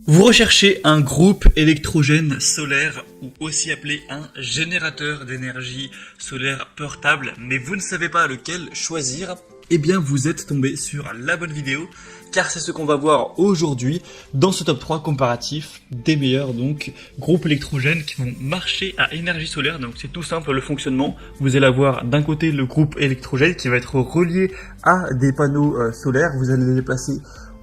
Vous recherchez un groupe électrogène solaire ou aussi appelé un générateur d'énergie solaire portable, mais vous ne savez pas lequel choisir. Eh bien, vous êtes tombé sur la bonne vidéo, car c'est ce qu'on va voir aujourd'hui dans ce top 3 comparatif des meilleurs groupes électrogènes qui vont marcher à énergie solaire. Donc c'est tout simple le fonctionnement. Vous allez avoir d'un côté le groupe électrogène qui va être relié à des panneaux solaires. Vous allez les placer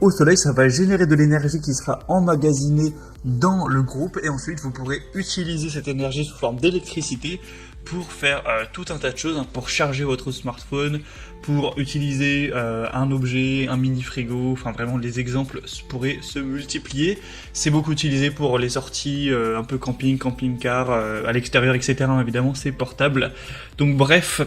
au soleil, ça va générer de l'énergie qui sera emmagasinée dans le groupe et ensuite vous pourrez utiliser cette énergie sous forme d'électricité pour faire tout un tas de choses, pour charger votre smartphone, pour utiliser un objet, un mini frigo, enfin vraiment les exemples pourraient se multiplier. C'est beaucoup utilisé pour les sorties un peu camping, camping-car, à l'extérieur, etc. Évidemment c'est portable. Donc bref,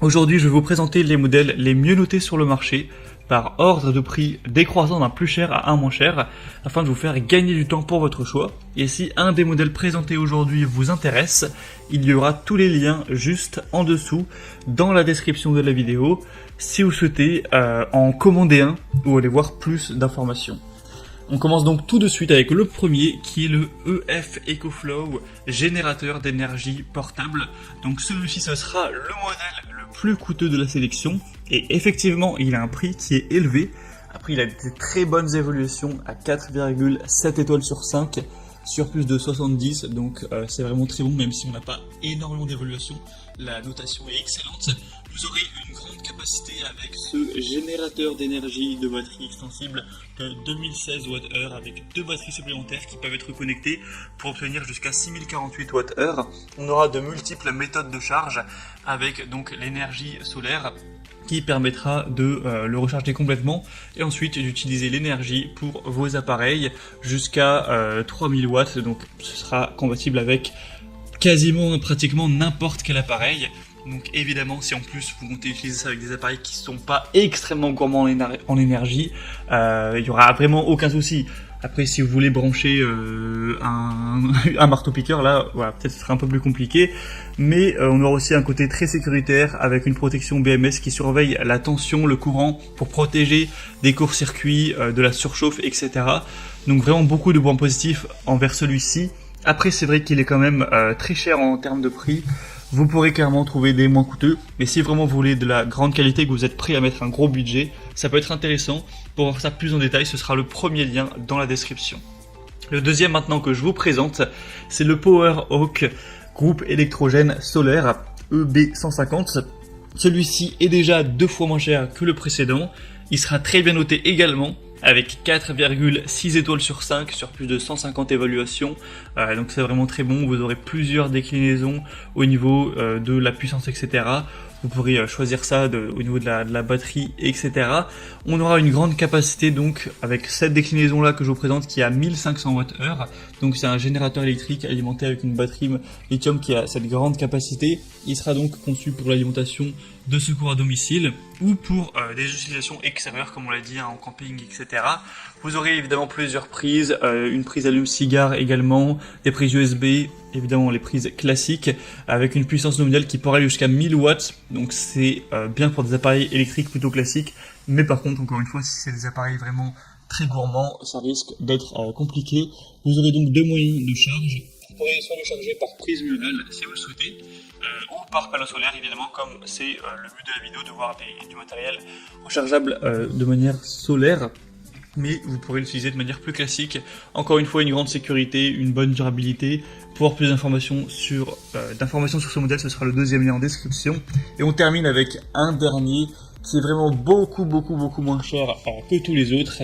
aujourd'hui je vais vous présenter les modèles les mieux notés sur le marché, par ordre de prix décroissant d'un plus cher à un moins cher, afin de vous faire gagner du temps pour votre choix. Et si un des modèles présentés aujourd'hui vous intéresse, il y aura tous les liens juste en dessous dans la description de la vidéo, si vous souhaitez en commander un ou aller voir plus d'informations. On commence donc tout de suite avec le premier qui est le EF EcoFlow générateur d'énergie portable. Donc celui-ci ce sera le modèle le plus coûteux de la sélection et effectivement il a un prix qui est élevé. Après il a des très bonnes évolutions à 4,7 étoiles sur 5 sur plus de 70, donc c'est vraiment très bon même si on n'a pas énormément d'évolution. La notation est excellente. Vous aurez une grande capacité avec ce générateur d'énergie de batterie extensible de 2016 Wh avec deux batteries supplémentaires qui peuvent être connectées pour obtenir jusqu'à 6048 Wh. On aura de multiples méthodes de charge avec donc l'énergie solaire qui permettra de le recharger complètement et ensuite d'utiliser l'énergie pour vos appareils jusqu'à 3000 watts, donc ce sera compatible avec quasiment pratiquement n'importe quel appareil. Donc évidemment si en plus vous comptez utiliser ça avec des appareils qui ne sont pas extrêmement gourmands en énergie, il n'y aura vraiment aucun souci. Après si vous voulez brancher un marteau-piqueur, là voilà, peut-être ce sera un peu plus compliqué, mais on aura aussi un côté très sécuritaire avec une protection BMS qui surveille la tension, le courant pour protéger des courts-circuits, de la surchauffe, etc. Donc vraiment beaucoup de points positifs envers celui-ci. Après c'est vrai qu'il est quand même très cher en termes de prix. Vous pourrez clairement trouver des moins coûteux, mais si vraiment vous voulez de la grande qualité, que vous êtes prêt à mettre un gros budget, ça peut être intéressant. Pour voir ça plus en détail, ce sera le premier lien dans la description. Le deuxième maintenant que je vous présente, c'est le PowerHawk groupe électrogène solaire EB150. Celui-ci est déjà 2 fois moins cher que le précédent. Il sera très bien noté également, avec 4,6 étoiles sur 5 sur plus de 150 évaluations, donc c'est vraiment très bon. Vous aurez plusieurs déclinaisons au niveau de la puissance, etc. Vous pourrez choisir ça au niveau de la batterie, etc. On aura une grande capacité donc avec cette déclinaison là que je vous présente qui a 1500 Wh. Donc c'est un générateur électrique alimenté avec une batterie lithium qui a cette grande capacité. Il sera donc conçu pour l'alimentation de secours à domicile ou pour des utilisations extérieures comme on l'a dit, en camping, etc. Vous aurez évidemment plusieurs prises, une prise allume-cigare également, des prises USB, évidemment les prises classiques, avec une puissance nominale qui pourra aller jusqu'à 1000 watts, donc c'est bien pour des appareils électriques plutôt classiques, mais par contre, encore une fois, si c'est des appareils vraiment très gourmands, ça risque d'être compliqué. Vous aurez donc deux moyens de charge. Vous pourrez soit le charger par prise murale si vous le souhaitez, ou par panneau solaire évidemment, comme c'est le but de la vidéo, de voir du matériel rechargeable de manière solaire. Mais vous pourrez l'utiliser de manière plus classique. Encore une fois, une grande sécurité, une bonne durabilité. Pour avoir plus d'informations sur ce modèle, ce sera le deuxième lien en description. Et on termine avec un dernier qui est vraiment beaucoup moins cher que tous les autres.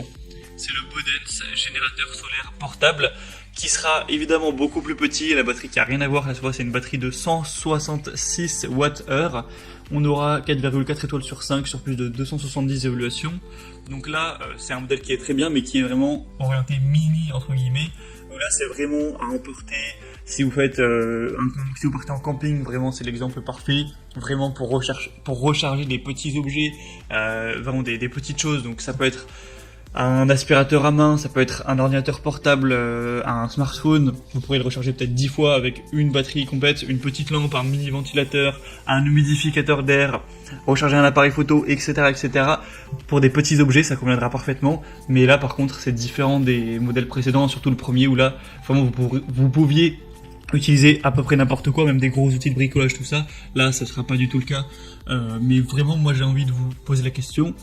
C'est le Bodens générateur solaire portable, qui sera évidemment beaucoup plus petit. La batterie qui a rien à voir, là, c'est une batterie de 166 Wh. On aura 4,4 étoiles sur 5 sur plus de 270 évaluations. Donc là, c'est un modèle qui est très bien, mais qui est vraiment orienté mini, entre guillemets. Donc là, c'est vraiment à emporter. Si vous faites, si vous partez en camping, vraiment, c'est l'exemple parfait. Vraiment pour recharger des petits objets, vraiment des petites choses. Donc ça peut être un aspirateur à main, ça peut être un ordinateur portable, un smartphone, vous pourrez le recharger peut-être 10 fois avec une batterie complète, une petite lampe, un mini ventilateur, un humidificateur d'air, recharger un appareil photo, etc., etc. Pour des petits objets, ça conviendra parfaitement, mais là par contre c'est différent des modèles précédents, surtout le premier où là, vraiment vous pouviez utiliser à peu près n'importe quoi, même des gros outils de bricolage, tout ça. Là, ça sera pas du tout le cas. Mais vraiment, moi j'ai envie de vous poser la question.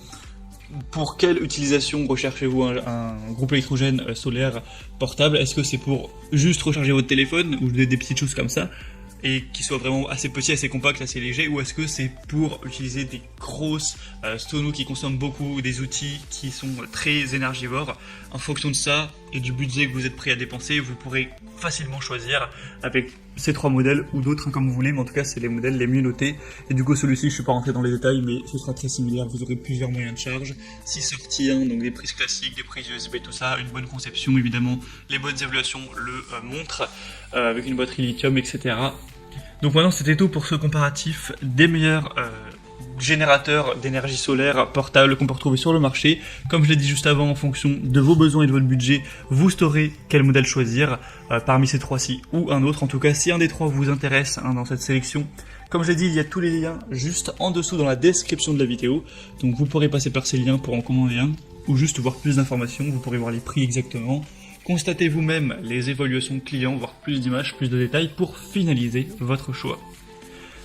Pour quelle utilisation recherchez-vous un groupe électrogène solaire portable? Est-ce que c'est pour juste recharger votre téléphone ou des petites choses comme ça et qui soit vraiment assez petit, assez compact, assez léger, ou est-ce que c'est pour utiliser des grosses sonos qui consomment beaucoup, des outils qui sont très énergivores? En fonction de ça et du budget que vous êtes prêt à dépenser, vous pourrez facilement choisir avec ces trois modèles ou d'autres comme vous voulez, mais en tout cas c'est les modèles les mieux notés. Et du coup celui-ci, je suis pas rentré dans les détails, mais ce sera très similaire, vous aurez plusieurs moyens de charge, 6 sorties, donc des prises classiques, des prises USB, tout ça, une bonne conception évidemment, les bonnes évaluations le montrent, avec une batterie lithium, etc. Donc maintenant c'était tout pour ce comparatif des meilleurs générateurs d'énergie solaire portable qu'on peut retrouver sur le marché. Comme je l'ai dit juste avant, en fonction de vos besoins et de votre budget, vous saurez quel modèle choisir parmi ces trois-ci ou un autre. En tout cas, si un des trois vous intéresse dans cette sélection, comme je l'ai dit, il y a tous les liens juste en dessous dans la description de la vidéo. Donc vous pourrez passer par ces liens pour en commander un ou juste voir plus d'informations. Vous pourrez voir les prix exactement. Constatez vous-même les évaluations clients, voir plus d'images, plus de détails pour finaliser votre choix.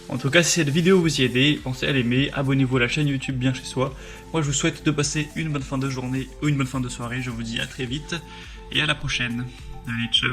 En tout cas, si cette vidéo vous y a aidé, pensez à l'aimer, abonnez-vous à la chaîne YouTube Bien Chez Soi. Moi, je vous souhaite de passer une bonne fin de journée ou une bonne fin de soirée. Je vous dis à très vite et à la prochaine. Allez, ciao.